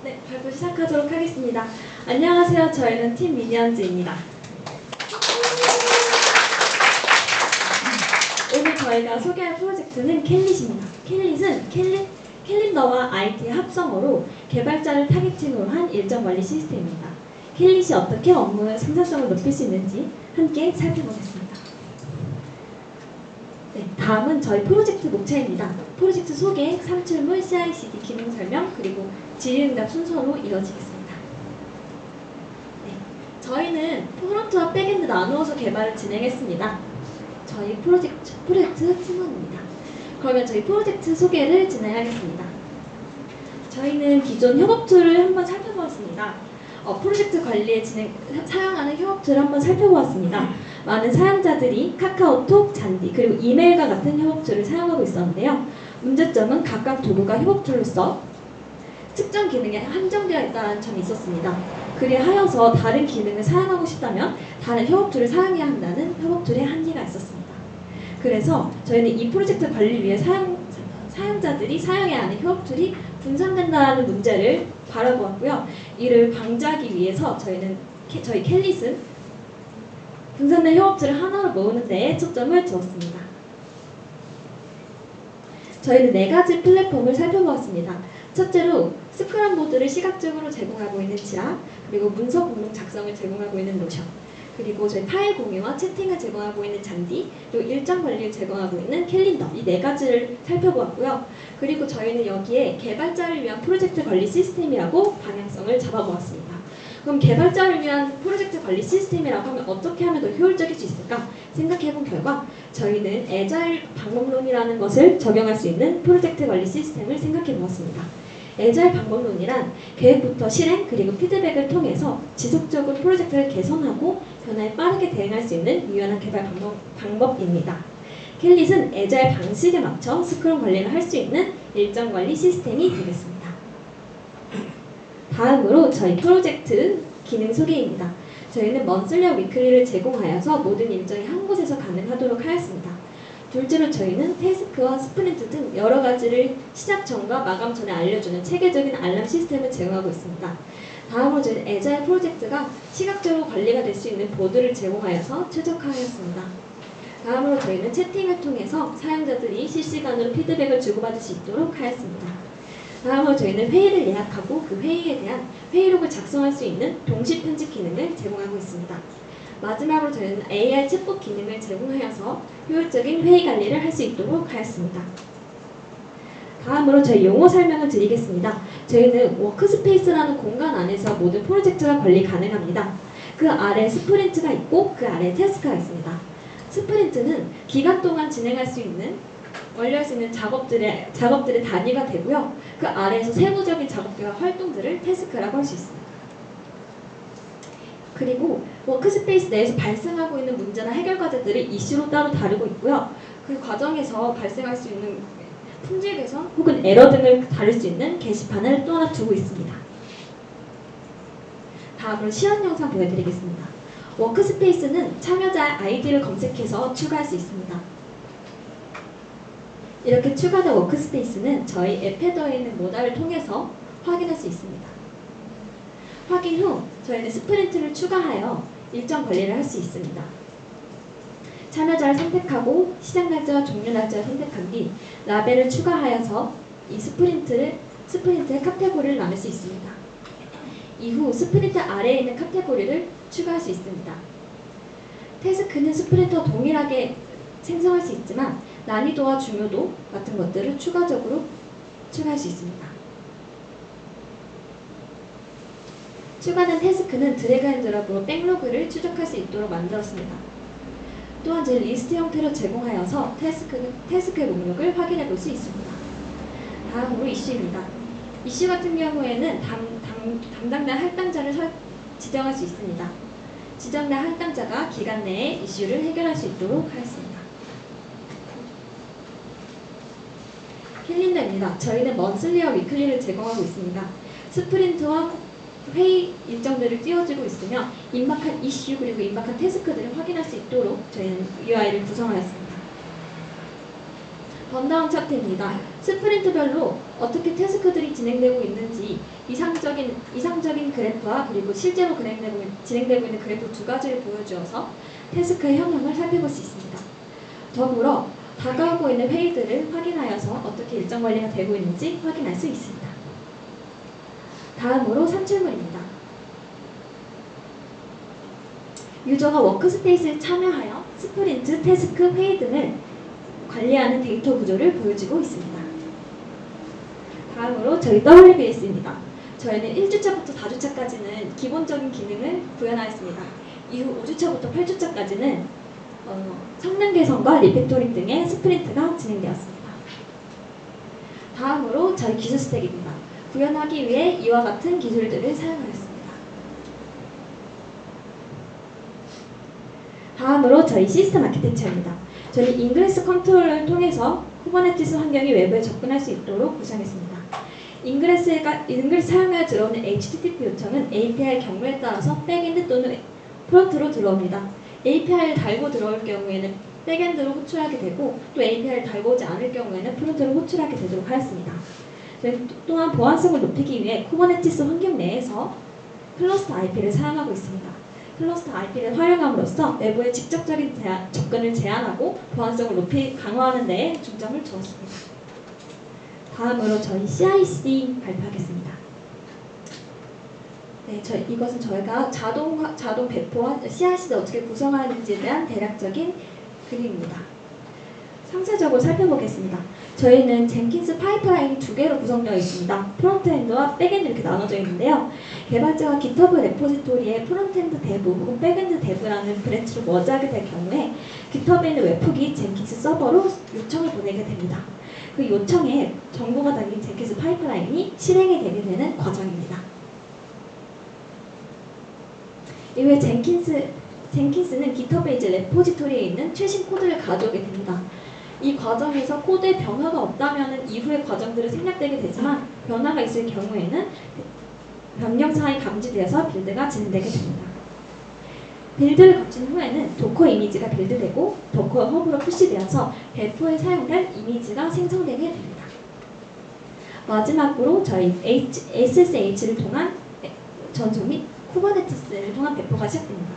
네, 발표 시작하도록 하겠습니다. 안녕하세요. 저희는 팀 미니언즈입니다. 오늘 저희가 소개할 프로젝트는 캘릿입니다. 캘릿은 캘린더와 IT의 합성어로 개발자를 타겟팅으로 한 일정 관리 시스템입니다. 캘릿이 어떻게 업무의 생산성을 높일 수 있는지 함께 살펴보겠습니다. 네, 다음은 저희 프로젝트 목차입니다. 프로젝트 소개, 산출물, CI/CD 기능 설명, 그리고 질의응답 순서로 이어지겠습니다. 네, 저희는 프론트와 백엔드 나누어서 개발을 진행했습니다. 저희 프로젝트 팀원입니다. 그러면 저희 프로젝트 소개를 진행하겠습니다. 저희는 기존 협업 툴을 한번 살펴보았습니다. 프로젝트 관리에 사용하는 협업 툴을 한번 살펴보았습니다. 많은 사용자들이 카카오톡, 잔디, 그리고 이메일과 같은 협업 툴을 사용하고 있었는데요. 문제점은 각각 도구가 협업 툴로서 특정 기능에 한정되어 있다는 점이 있었습니다. 그리하여서 다른 기능을 사용하고 싶다면 다른 협업 툴을 사용해야 한다는 협업 툴의 한계가 있었습니다. 그래서 저희는 이 프로젝트 관리를 위해 사용자들이 사용해야 하는 협업 툴이 분산된다는 문제를 바라보았고요. 이를 방지하기 위해서 저희 캘릿은 분산된 협업 툴을 하나로 모으는 데에 초점을 두었습니다. 저희는 4가지 플랫폼을 살펴보았습니다. 첫째로 스크럼보드를 시각적으로 제공하고 있는 지라, 그리고 문서 공록 작성을 제공하고 있는 노션, 그리고 저희 파일 공유와 채팅을 제공하고 있는 잔디, 그리고 일정 관리를 제공하고 있는 캘린더, 이 4가지를 살펴보았고요. 그리고 저희는 여기에 개발자를 위한 프로젝트 관리 시스템이라고 방향성을 잡아보았습니다. 그럼 개발자를 위한 프로젝트 관리 시스템이라고 하면 어떻게 하면 더 효율적일 수 있을까 생각해본 결과 저희는 애자일 방법론이라는 것을 적용할 수 있는 프로젝트 관리 시스템을 생각해보았습니다. 애자일 방법론이란 계획부터 실행 그리고 피드백을 통해서 지속적으로 프로젝트를 개선하고 변화에 빠르게 대응할 수 있는 유연한 개발 방법입니다. 캘릿은 애자일 방식에 맞춰 스크럼 관리를 할 수 있는 일정 관리 시스템이 되겠습니다. 다음으로 저희 프로젝트 기능 소개입니다. 저희는 먼슬리와 위클리를 제공하여서 모든 일정이 한 곳에서 가능하도록 하였습니다. 둘째로 저희는 태스크와 스프린트 등 여러 가지를 시작 전과 마감 전에 알려주는 체계적인 알람 시스템을 제공하고 있습니다. 다음으로 저희는 애자일 프로젝트가 시각적으로 관리가 될 수 있는 보드를 제공하여서 최적화하였습니다. 다음으로 저희는 채팅을 통해서 사용자들이 실시간으로 피드백을 주고받을 수 있도록 하였습니다. 다음으로 저희는 회의를 예약하고 그 회의에 대한 회의록을 작성할 수 있는 동시 편집 기능을 제공하고 있습니다. 마지막으로 저희는 AI 챗봇 기능을 제공하여서 효율적인 회의 관리를 할 수 있도록 하였습니다. 다음으로 저희 용어 설명을 드리겠습니다. 저희는 워크스페이스라는 공간 안에서 모든 프로젝트가 관리 가능합니다. 그 아래 스프린트가 있고 그 아래 태스크가 있습니다. 스프린트는 기간 동안 진행할 수 있는 완료할 수 있는 작업들의 단위가 되고요. 그 아래에서 세부적인 작업들과 활동들을 태스크라고 할 수 있습니다. 그리고 워크스페이스 내에서 발생하고 있는 문제나 해결 과제들을 이슈로 따로 다루고 있고요. 그 과정에서 발생할 수 있는 품질 개선 혹은 에러 등을 다룰 수 있는 게시판을 또 하나 두고 있습니다. 다음으로 시연 영상 보여드리겠습니다. 워크스페이스는 참여자의 아이디를 검색해서 추가할 수 있습니다. 이렇게 추가된 워크스페이스는 저희 앱 헤더에 있는 모달을 통해서 확인할 수 있습니다. 확인 후 저희는 스프린트를 추가하여 일정 관리를 할 수 있습니다. 참여자를 선택하고 시작 날짜와 종료 날짜를 선택한 뒤 라벨을 추가하여서 이 스프린트의 카테고리를 나눌 수 있습니다. 이후 스프린트 아래에 있는 카테고리를 추가할 수 있습니다. 태스크는 스프린트와 동일하게 생성할 수 있지만 난이도와 중요도 같은 것들을 추가적으로 추가할 수 있습니다. 추가된 태스크는 드래그 앤 드롭으로 백로그를 추적할 수 있도록 만들었습니다. 또한 저희 리스트 형태로 제공하여서 태스크의 목록을 확인해 볼 수 있습니다. 다음으로 이슈입니다. 이슈 같은 경우에는 담당자 할당자를 지정할 수 있습니다. 지정된 할당자가 기간 내에 이슈를 해결할 수 있도록 하였습니다. 캘린더입니다. 저희는 먼슬리와 위클리를 제공하고 있습니다. 스프린트와 회의 일정들을 띄워주고 있으며 임박한 이슈 그리고 임박한 태스크들을 확인할 수 있도록 저희는 UI를 구성하였습니다. 번다운 차트입니다. 스프린트별로 어떻게 태스크들이 진행되고 있는지 이상적인 그래프와 그리고 실제로 진행되고 있는 그래프 두 가지를 보여주어서 태스크의 형형을 살펴볼 수 있습니다. 더불어 다가오고 있는 회의들을 확인하여서 어떻게 일정 관리가 되고 있는지 확인할 수 있습니다. 다음으로 산출물입니다. 유저가 워크스페이스에 참여하여 스프린트, 태스크, 회의 등을 관리하는 데이터 구조를 보여주고 있습니다. 다음으로 저희 WBS입니다. 저희는 1주차부터 4주차까지는 기본적인 기능을 구현하였습니다. 이후 5주차부터 8주차까지는 성능 개선과 리팩토링 등의 스프린트가 진행되었습니다. 다음으로 저희 기술 스택입니다. 구현하기 위해 이와 같은 기술들을 사용하였습니다. 다음으로 저희 시스템 아키텍처입니다. 저희 잉그레스 컨트롤러를 통해서 쿠버네티스 환경이 외부에 접근할 수 있도록 구성했습니다. 잉그레스 사용하여 들어오는 HTTP 요청은 API 경로에 따라서 백엔드 또는 프론트로 들어옵니다. API를 달고 들어올 경우에는 백엔드로 호출하게 되고 또 API를 달고 오지 않을 경우에는 프론트로 호출하게 되도록 하였습니다. 저희 또한 보안성을 높이기 위해 쿠버네티스 환경 내에서 클러스터 IP를 사용하고 있습니다. 클러스터 IP를 활용함으로써 외부의 직접적인 접근을 제한하고 보안성을 강화하는 데에 중점을 두었습니다. 다음으로 저희 CI/CD 발표하겠습니다. 네, 이것은 저희가 자동 배포와 CI/CD를 어떻게 구성하는지에 대한 대략적인 그림입니다. 상세적으로 살펴보겠습니다. 저희는 젠킨스 파이프라인이 두 개로 구성되어 있습니다. 프론트엔드와 백엔드 이렇게 나눠져 있는데요. 개발자가 GitHub 레포지토리에 프론트엔드 데브 혹은 백엔드 데브라는 브랜치로 머지하게 될 경우에 GitHub에 있는 웹훅이 젠킨스 서버로 요청을 보내게 됩니다. 그 요청에 정보가 담긴 젠킨스 파이프라인이 실행이 되게 되는 과정입니다. 이후에 젠킨스는 GitHub의 레포지토리에 있는 최신 코드를 가져오게 됩니다. 이 과정에서 코드에 변화가 없다면 이후의 과정들은 생략되게 되지만 변화가 있을 경우에는 변경사항이 감지되어서 빌드가 진행되게 됩니다. 빌드를 거친 후에는 도커 이미지가 빌드되고 도커 허브로 푸시되어서 배포에 사용될 이미지가 생성되게 됩니다. 마지막으로 저희 SSH를 통한 전송 및 쿠버네티스를 통한 배포가 시작됩니다.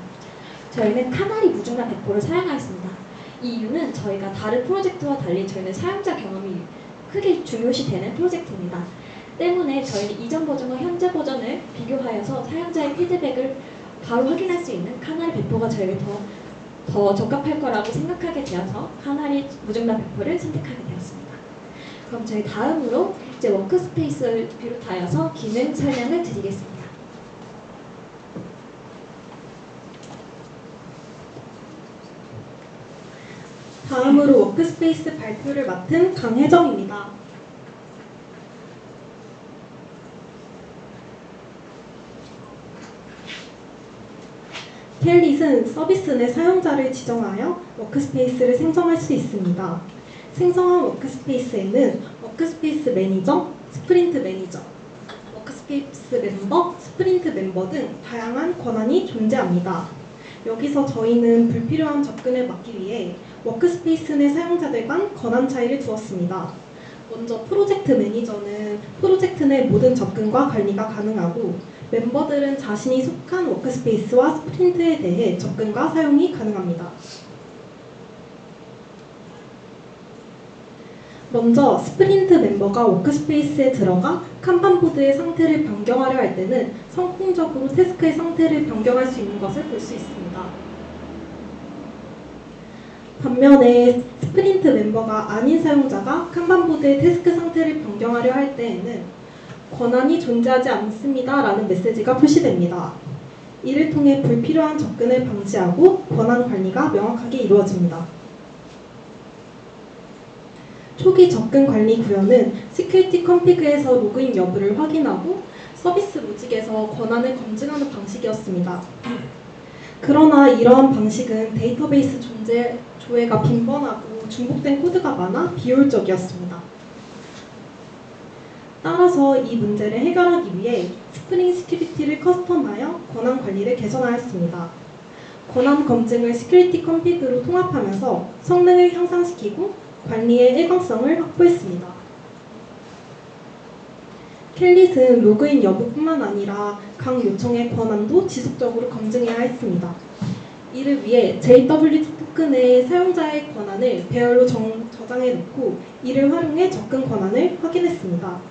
저희는 카나리 무중간 배포를 사용하였습니다. 이 이유는 저희가 다른 프로젝트와 달리 저희는 사용자 경험이 크게 중요시되는 프로젝트입니다. 때문에 저희는 이전 버전과 현재 버전을 비교하여서 사용자의 피드백을 바로 확인할 수 있는 카나리 배포가 저에게 더 적합할 거라고 생각하게 되어서 카나리 무중간 배포를 선택하게 되었습니다. 그럼 저희 다음으로 이제 워크스페이스를 비롯하여서 기능 설명을 드리겠습니다. 다음으로 워크스페이스 발표를 맡은 강혜정입니다. 텔릿은 서비스 내 사용자를 지정하여 워크스페이스를 생성할 수 있습니다. 생성한 워크스페이스에는 워크스페이스 매니저, 스프린트 매니저, 워크스페이스 멤버, 스프린트 멤버 등 다양한 권한이 존재합니다. 여기서 저희는 불필요한 접근을 막기 위해 워크스페이스 내 사용자들 간 권한 차이를 두었습니다. 먼저 프로젝트 매니저는 프로젝트 내 모든 접근과 관리가 가능하고 멤버들은 자신이 속한 워크스페이스와 스프린트에 대해 접근과 사용이 가능합니다. 먼저 스프린트 멤버가 워크스페이스에 들어가 칸반보드의 상태를 변경하려 할 때는 성공적으로 태스크의 상태를 변경할 수 있는 것을 볼 수 있습니다. 반면에 스프린트 멤버가 아닌 사용자가 칸반보드의 태스크 상태를 변경하려 할 때에는 권한이 존재하지 않습니다 라는 메시지가 표시됩니다. 이를 통해 불필요한 접근을 방지하고 권한 관리가 명확하게 이루어집니다. 초기 접근 관리 구현은 시큐리티 컨피그에서 로그인 여부를 확인하고 서비스 로직에서 권한을 검증하는 방식이었습니다. 그러나 이러한 방식은 데이터베이스 조회가 빈번하고 중복된 코드가 많아 비효율적이었습니다. 따라서 이 문제를 해결하기 위해 스프링 시큐리티를 커스텀하여 권한 관리를 개선하였습니다. 권한 검증을 시큐리티 컨피그로 통합하면서 성능을 향상시키고 관리의 일관성을 확보했습니다. 켈릿은 로그인 여부뿐만 아니라 각 요청의 권한도 지속적으로 검증해야 했습니다. 이를 위해 JWT 토큰의 사용자의 권한을 배열로 저장해 놓고 이를 활용해 접근 권한을 확인했습니다.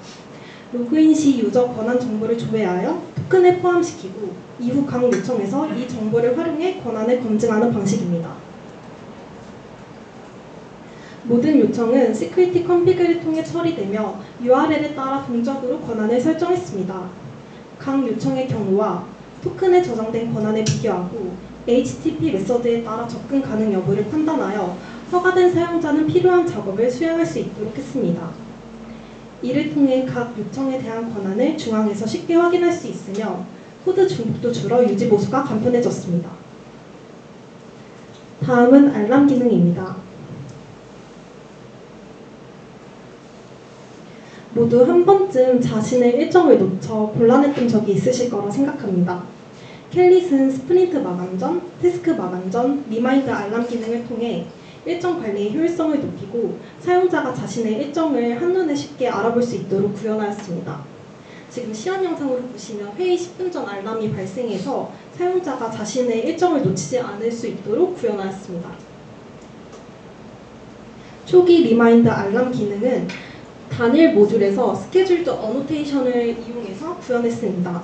로그인 시 유저 권한 정보를 조회하여 토큰에 포함시키고 이후 각 요청에서 이 정보를 활용해 권한을 검증하는 방식입니다. 모든 요청은 시큐리티 컨피그를 통해 처리되며 URL에 따라 동적으로 권한을 설정했습니다. 각 요청의 경우와 토큰에 저장된 권한을 비교하고 HTTP 메서드에 따라 접근 가능 여부를 판단하여 허가된 사용자는 필요한 작업을 수행할 수 있도록 했습니다. 이를 통해 각 요청에 대한 권한을 중앙에서 쉽게 확인할 수 있으며 코드 중복도 줄어 유지 보수가 간편해졌습니다. 다음은 알람 기능입니다. 모두 한 번쯤 자신의 일정을 놓쳐 곤란했던 적이 있으실 거라 생각합니다. 켈릿은 스프린트 마감 전, 태스크 마감 전, 리마인드 알람 기능을 통해 일정 관리의 효율성을 높이고 사용자가 자신의 일정을 한눈에 쉽게 알아볼 수 있도록 구현하였습니다. 지금 시연 영상으로 보시면 회의 10분 전 알람이 발생해서 사용자가 자신의 일정을 놓치지 않을 수 있도록 구현하였습니다. 초기 리마인드 알람 기능은 단일 모듈에서 스케줄드 어노테이션을 이용해서 구현했습니다.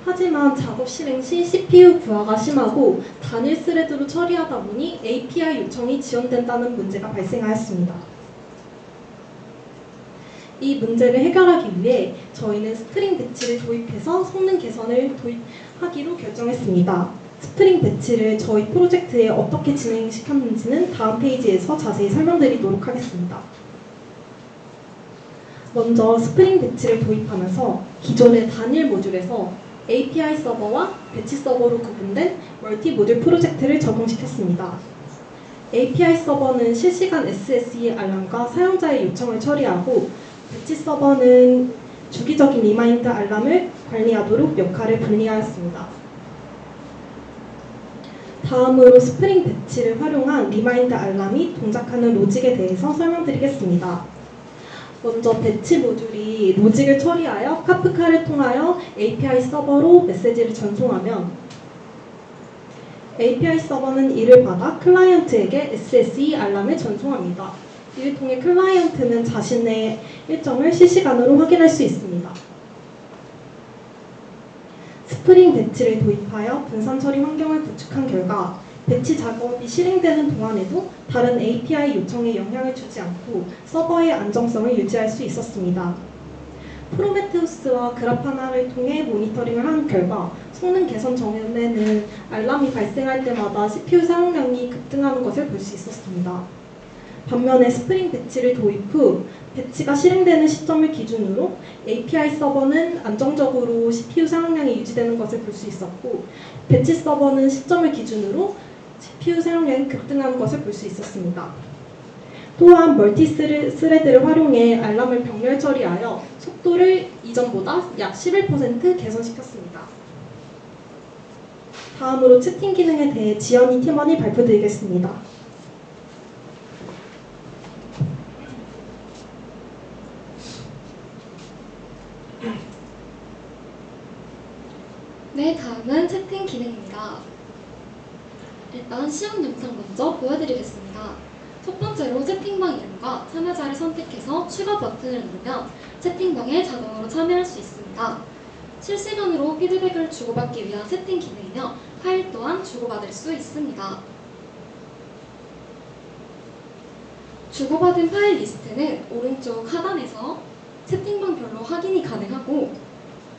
하지만 작업 실행 시 CPU 부하가 심하고 단일 스레드로 처리하다 보니 API 요청이 지연된다는 문제가 발생하였습니다. 이 문제를 해결하기 위해 저희는 스프링 배치를 도입해서 성능 개선을 도입하기로 결정했습니다. 스프링 배치를 저희 프로젝트에 어떻게 진행시켰는지는 다음 페이지에서 자세히 설명드리도록 하겠습니다. 먼저 스프링 배치를 도입하면서 기존의 단일 모듈에서 API 서버와 배치 서버로 구분된 멀티 모듈 프로젝트를 적용시켰습니다. API 서버는 실시간 SSE 알람과 사용자의 요청을 처리하고 배치 서버는 주기적인 리마인드 알람을 관리하도록 역할을 분리하였습니다. 다음으로 스프링 배치를 활용한 리마인드 알람이 동작하는 로직에 대해서 설명드리겠습니다. 먼저 배치 모듈이 로직을 처리하여 카프카를 통하여 API 서버로 메시지를 전송하면 API 서버는 이를 받아 클라이언트에게 SSE 알람을 전송합니다. 이를 통해 클라이언트는 자신의 일정을 실시간으로 확인할 수 있습니다. 스프링 배치를 도입하여 분산 처리 환경을 구축한 결과 배치 작업이 실행되는 동안에도 다른 API 요청에 영향을 주지 않고 서버의 안정성을 유지할 수 있었습니다. 프로메테우스와 그라파나를 통해 모니터링을 한 결과 성능 개선 전에는 알람이 발생할 때마다 CPU 사용량이 급등하는 것을 볼 수 있었습니다. 반면에 스프링 배치를 도입 후 배치가 실행되는 시점을 기준으로 API 서버는 안정적으로 CPU 사용량이 유지되는 것을 볼 수 있었고 배치 서버는 시점을 기준으로 CPU 사용량이 급등하는 것을 볼 수 있었습니다. 또한 멀티 스레드를 활용해 알람을 병렬 처리하여 속도를 이전보다 약 11% 개선시켰습니다. 다음으로 채팅 기능에 대해 지연이 팀원이 발표드리겠습니다. 네, 다음은 채팅 기능입니다. 일단 시험 영상 먼저 보여드리겠습니다. 첫 번째로 채팅방 이름과 참여자를 선택해서 추가 버튼을 누르면 채팅방에 자동으로 참여할 수 있습니다. 실시간으로 피드백을 주고받기 위한 채팅 기능이며 파일 또한 주고받을 수 있습니다. 주고받은 파일 리스트는 오른쪽 하단에서 채팅방별로 확인이 가능하고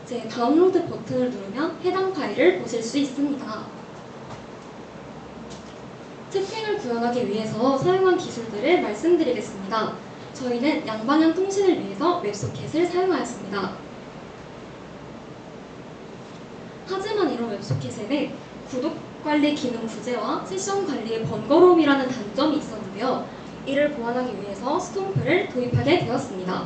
이제 다운로드 버튼을 누르면 해당 파일을 보실 수 있습니다. 채팅을 구현하기 위해서 사용한 기술들을 말씀드리겠습니다. 저희는 양방향 통신을 위해서 웹소켓을 사용하였습니다. 하지만 이런 웹소켓에는 구독 관리 기능 부재와 세션 관리의 번거로움이라는 단점이 있었는데요. 이를 보완하기 위해서 스톰프를 도입하게 되었습니다.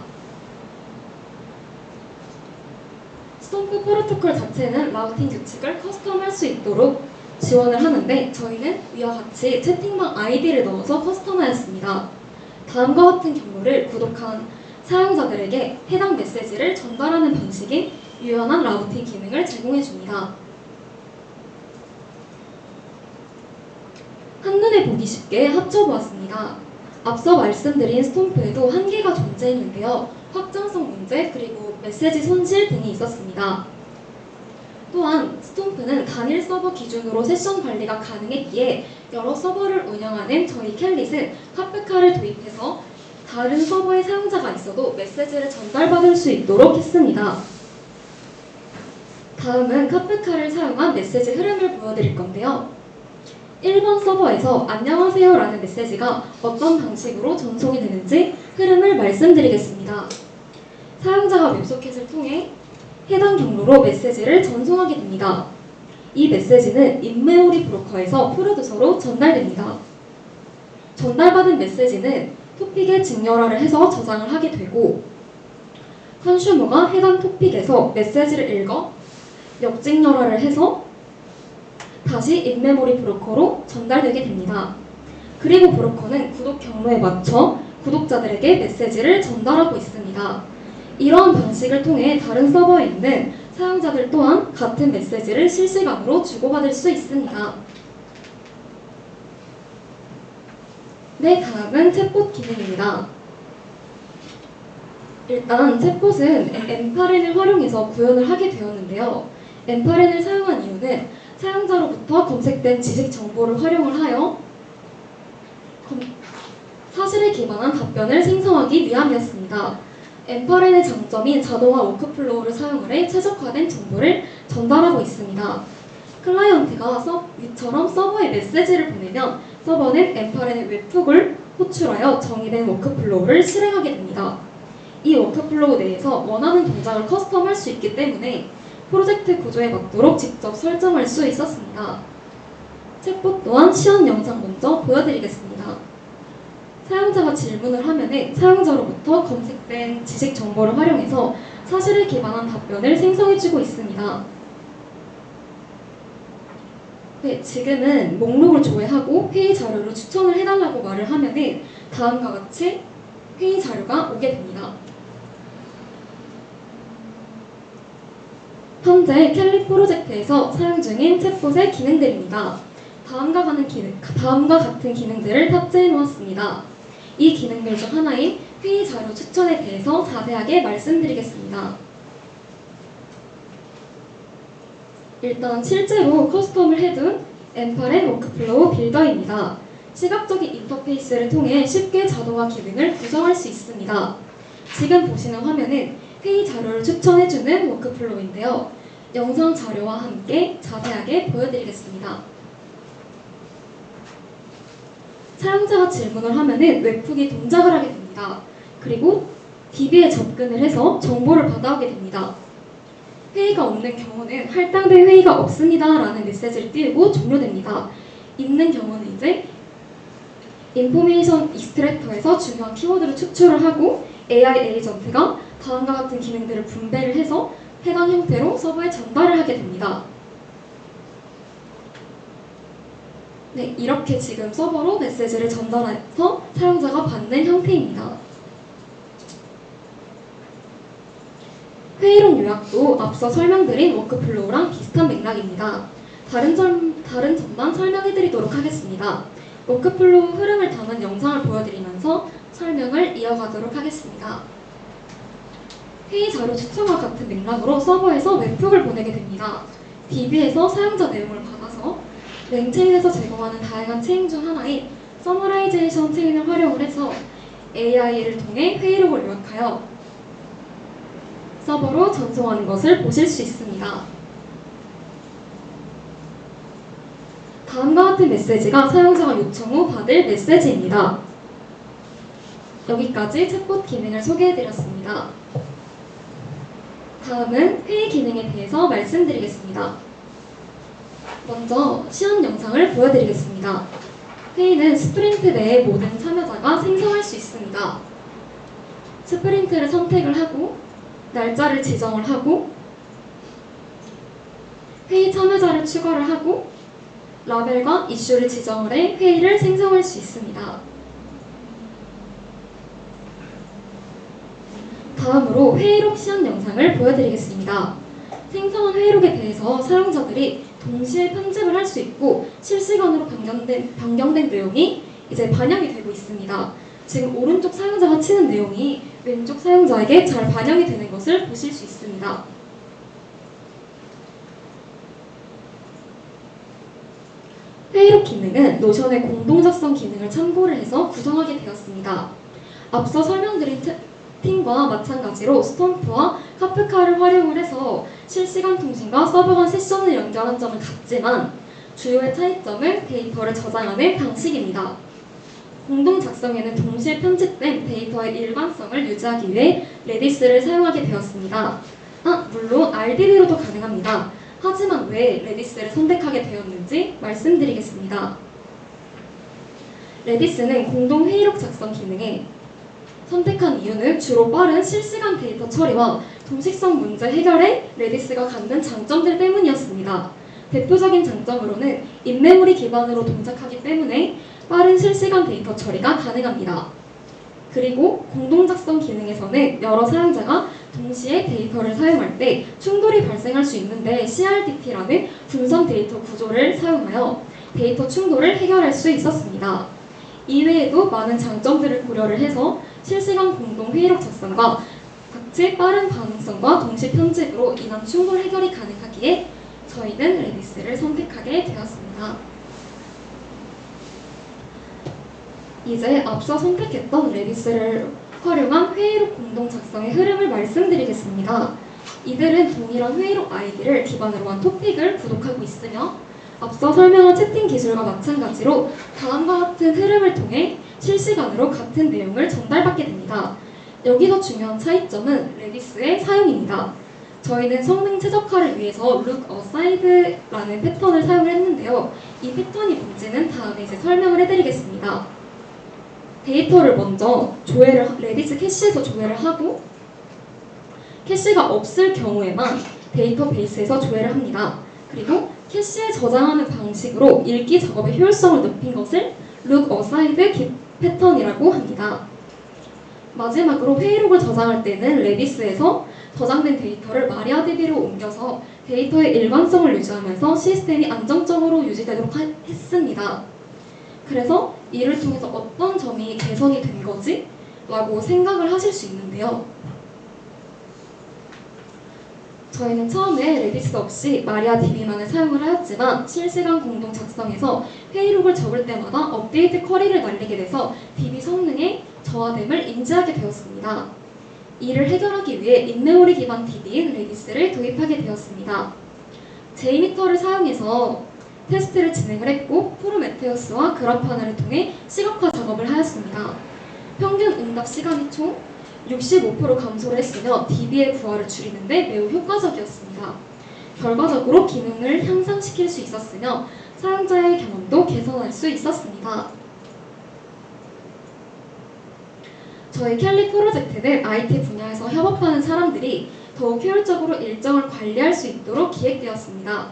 스톰프 프로토콜 자체는 라우팅 규칙을 커스텀할 수 있도록 지원을 하는데 저희는 위와 같이 채팅방 아이디를 넣어서 커스텀하였습니다. 다음과 같은 경로를 구독한 사용자들에게 해당 메시지를 전달하는 방식인 유연한 라우팅 기능을 제공해줍니다. 한눈에 보기 쉽게 합쳐보았습니다. 앞서 말씀드린 스톰프에도 한계가 존재했는데요. 확장성 문제 그리고 메시지 손실 등이 있었습니다. 또한 스톰프는 단일 서버 기준으로 세션 관리가 가능했기에 여러 서버를 운영하는 저희 켈릿은 카프카를 도입해서 다른 서버의 사용자가 있어도 메시지를 전달받을 수 있도록 했습니다. 다음은 카프카를 사용한 메시지 흐름을 보여드릴 건데요. 1번 서버에서 안녕하세요 라는 메시지가 어떤 방식으로 전송이 되는지 흐름을 말씀드리겠습니다. 사용자가 웹소켓을 통해 해당 경로로 메시지를 전송하게 됩니다. 이 메시지는 인메모리 브로커에서 프로듀서로 전달됩니다. 전달받은 메시지는 토픽에 직렬화를 해서 저장을 하게 되고 컨슈머가 해당 토픽에서 메시지를 읽어 역직렬화를 해서 다시 인메모리 브로커로 전달되게 됩니다. 그리고 브로커는 구독 경로에 맞춰 구독자들에게 메시지를 전달하고 있습니다. 이러한 방식을 통해 다른 서버에 있는 사용자들 또한 같은 메시지를 실시간으로 주고받을 수 있습니다. 네, 다음은 챗봇 기능입니다. 일단 챗봇은 엠파렌을 활용해서 구현을 하게 되었는데요. 엠파렌을 사용한 이유는 사용자로부터 검색된 지식 정보를 활용을 하여 사실에 기반한 답변을 생성하기 위함이었습니다. 엠파렌의 장점인 자동화 워크플로우를 사용을 해 최적화된 정보를 전달하고 있습니다. 클라이언트가 위처럼 서버에 메시지를 보내면 서버는 엠파렌의 웹훅을 호출하여 정의된 워크플로우를 실행하게 됩니다. 이 워크플로우 내에서 원하는 동작을 커스텀할 수 있기 때문에 프로젝트 구조에 맞도록 직접 설정할 수 있었습니다. 챗봇 또한 시연 영상 먼저 보여드리겠습니다. 사용자가 질문을 하면은 사용자로부터 검색된 지식 정보를 활용해서 사실에 기반한 답변을 생성해주고 있습니다. 네, 지금은 목록을 조회하고 회의 자료를 추천을 해달라고 말을 하면은 다음과 같이 회의 자료가 오게 됩니다. 현재 켈릿 프로젝트에서 사용 중인 챗봇의 기능들입니다. 다음과 같은 기능들을 탑재해 놓았습니다. 이 기능들 중 하나인 회의 자료 추천에 대해서 자세하게 말씀드리겠습니다. 일단 실제로 커스텀을 해둔 엠파렌 워크플로우 빌더입니다. 시각적인 인터페이스를 통해 쉽게 자동화 기능을 구성할 수 있습니다. 지금 보시는 화면은 회의 자료를 추천해주는 워크플로우인데요. 영상 자료와 함께 자세하게 보여드리겠습니다. 사용자가 질문을 하면은 웹훅이 동작을 하게 됩니다. 그리고 DB에 접근을 해서 정보를 받아오게 됩니다. 회의가 없는 경우는 할당된 회의가 없습니다 라는 메시지를 띄우고 종료됩니다. 있는 경우는 이제 인포메이션 익스트랙터에서 중요한 키워드를 추출을 하고 AI 에이전트가 다음과 같은 기능들을 분배를 해서 해당 형태로 서버에 전달을 하게 됩니다. 네, 이렇게 지금 서버로 메시지를 전달해서 사용자가 받는 형태입니다. 회의론 요약도 앞서 설명드린 워크플로우랑 비슷한 맥락입니다. 다른 점만 설명해드리도록 하겠습니다. 워크플로우 흐름을 담은 영상을 보여드리면서 설명을 이어가도록 하겠습니다. 회의 자료 추천과 같은 맥락으로 서버에서 웹훅을 보내게 됩니다. DB에서 사용자 내용을 받아서 랭체인에서 제공하는 다양한 체인 중 하나인 서머라이제이션 체인을 활용을 해서 AI를 통해 회의록을 요약하여 서버로 전송하는 것을 보실 수 있습니다. 다음과 같은 메시지가 사용자가 요청 후 받을 메시지입니다. 여기까지 챗봇 기능을 소개해드렸습니다. 다음은 회의 기능에 대해서 말씀드리겠습니다. 먼저 시연 영상을 보여드리겠습니다. 회의는 스프린트 내의 모든 참여자가 생성할 수 있습니다. 스프린트를 선택을 하고 날짜를 지정을 하고 회의 참여자를 추가를 하고 라벨과 이슈를 지정을 해 회의를 생성할 수 있습니다. 다음으로 회의록 시연 영상을 보여드리겠습니다. 생성한 회의록에 대해서 사용자들이 동시에 편집을 할 수 있고 실시간으로 변경된 내용이 이제 반영이 되고 있습니다. 지금 오른쪽 사용자가 치는 내용이 왼쪽 사용자에게 잘 반영이 되는 것을 보실 수 있습니다. 회의록 기능은 노션의 공동 작성 기능을 참고를 해서 구성하게 되었습니다. 앞서 설명드린 팀과 마찬가지로 스톰프와 카프카를 활용을 해서 실시간 통신과 서버 간 세션을 연결한 점은 같지만 주요의 차이점은 데이터를 저장하는 방식입니다. 공동 작성에는 동시에 편집된 데이터의 일관성을 유지하기 위해 레디스를 사용하게 되었습니다. 물론 RDB로도 가능합니다. 하지만 왜 레디스를 선택하게 되었는지 말씀드리겠습니다. 레디스는 공동 회의록 작성 기능에 선택한 이유는 주로 빠른 실시간 데이터 처리와 동식성 문제 해결에 레디스가 갖는 장점들 때문이었습니다. 대표적인 장점으로는 인메모리 기반으로 동작하기 때문에 빠른 실시간 데이터 처리가 가능합니다. 그리고 공동 작성 기능에서는 여러 사용자가 동시에 데이터를 사용할 때 충돌이 발생할 수 있는데 CRDT라는 분선 데이터 구조를 사용하여 데이터 충돌을 해결할 수 있었습니다. 이외에도 많은 장점들을 고려를 해서 실시간 공동 회의록 작성과 같이 빠른 반응성과 동시 편집으로 인한 충돌 해결이 가능하기에 저희는 레디스를 선택하게 되었습니다. 이제 앞서 선택했던 레디스를 활용한 회의록 공동 작성의 흐름을 말씀드리겠습니다. 이들은 동일한 회의록 아이디를 기반으로 한 토픽을 구독하고 있으며 앞서 설명한 채팅 기술과 마찬가지로 다음과 같은 흐름을 통해 실시간으로 같은 내용을 전달받게 됩니다. 여기서 중요한 차이점은 레디스의 사용입니다. 저희는 성능 최적화를 위해서 look aside라는 패턴을 사용을 했는데요. 이 패턴이 뭔지는 다음에 이제 설명을 해드리겠습니다. 데이터를 먼저 레디스 캐시에서 조회를 하고 캐시가 없을 경우에만 데이터베이스에서 조회를 합니다. 그리고 캐시에 저장하는 방식으로 읽기 작업의 효율성을 높인 것을 look aside 패턴이라고 합니다. 마지막으로 회의록을 저장할 때는 레디스에서 저장된 데이터를 마리아DB로 옮겨서 데이터의 일관성을 유지하면서 시스템이 안정적으로 유지되도록 했습니다. 그래서 이를 통해서 어떤 점이 개선이 된 거지? 라고 생각을 하실 수 있는데요. 저희는 처음에 레디스 없이 마리아DB만을 사용을 하였지만 실시간 공동 작성에서 회의록을 적을 때마다 업데이트 쿼리를 날리게 돼서 DB 성능의 저하됨을 인지하게 되었습니다. 이를 해결하기 위해 인메모리 기반 DB인 레디스를 도입하게 되었습니다. JMeter를 사용해서 테스트를 진행을 했고 프로메테우스와 그래파나를 통해 시각화 작업을 하였습니다. 평균 응답 시간이 총 65% 감소를 했으며 DB의 부하를 줄이는데 매우 효과적이었습니다. 결과적으로 기능을 향상시킬 수 있었으며 사용자의 경험도 개선할 수 있었습니다. 저희 캘리 프로젝트는 IT 분야에서 협업하는 사람들이 더욱 효율적으로 일정을 관리할 수 있도록 기획되었습니다.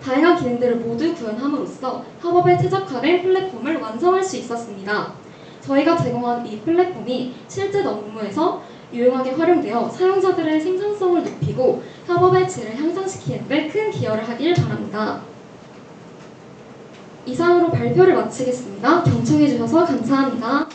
다양한 기능들을 모두 구현함으로써 협업에 최적화된 플랫폼을 완성할 수 있었습니다. 저희가 제공한 이 플랫폼이 실제 업무에서 유용하게 활용되어 사용자들의 생산성을 높이고 협업의 질을 향상시키는 데 큰 기여를 하길 바랍니다. 이상으로 발표를 마치겠습니다. 경청해 주셔서 감사합니다.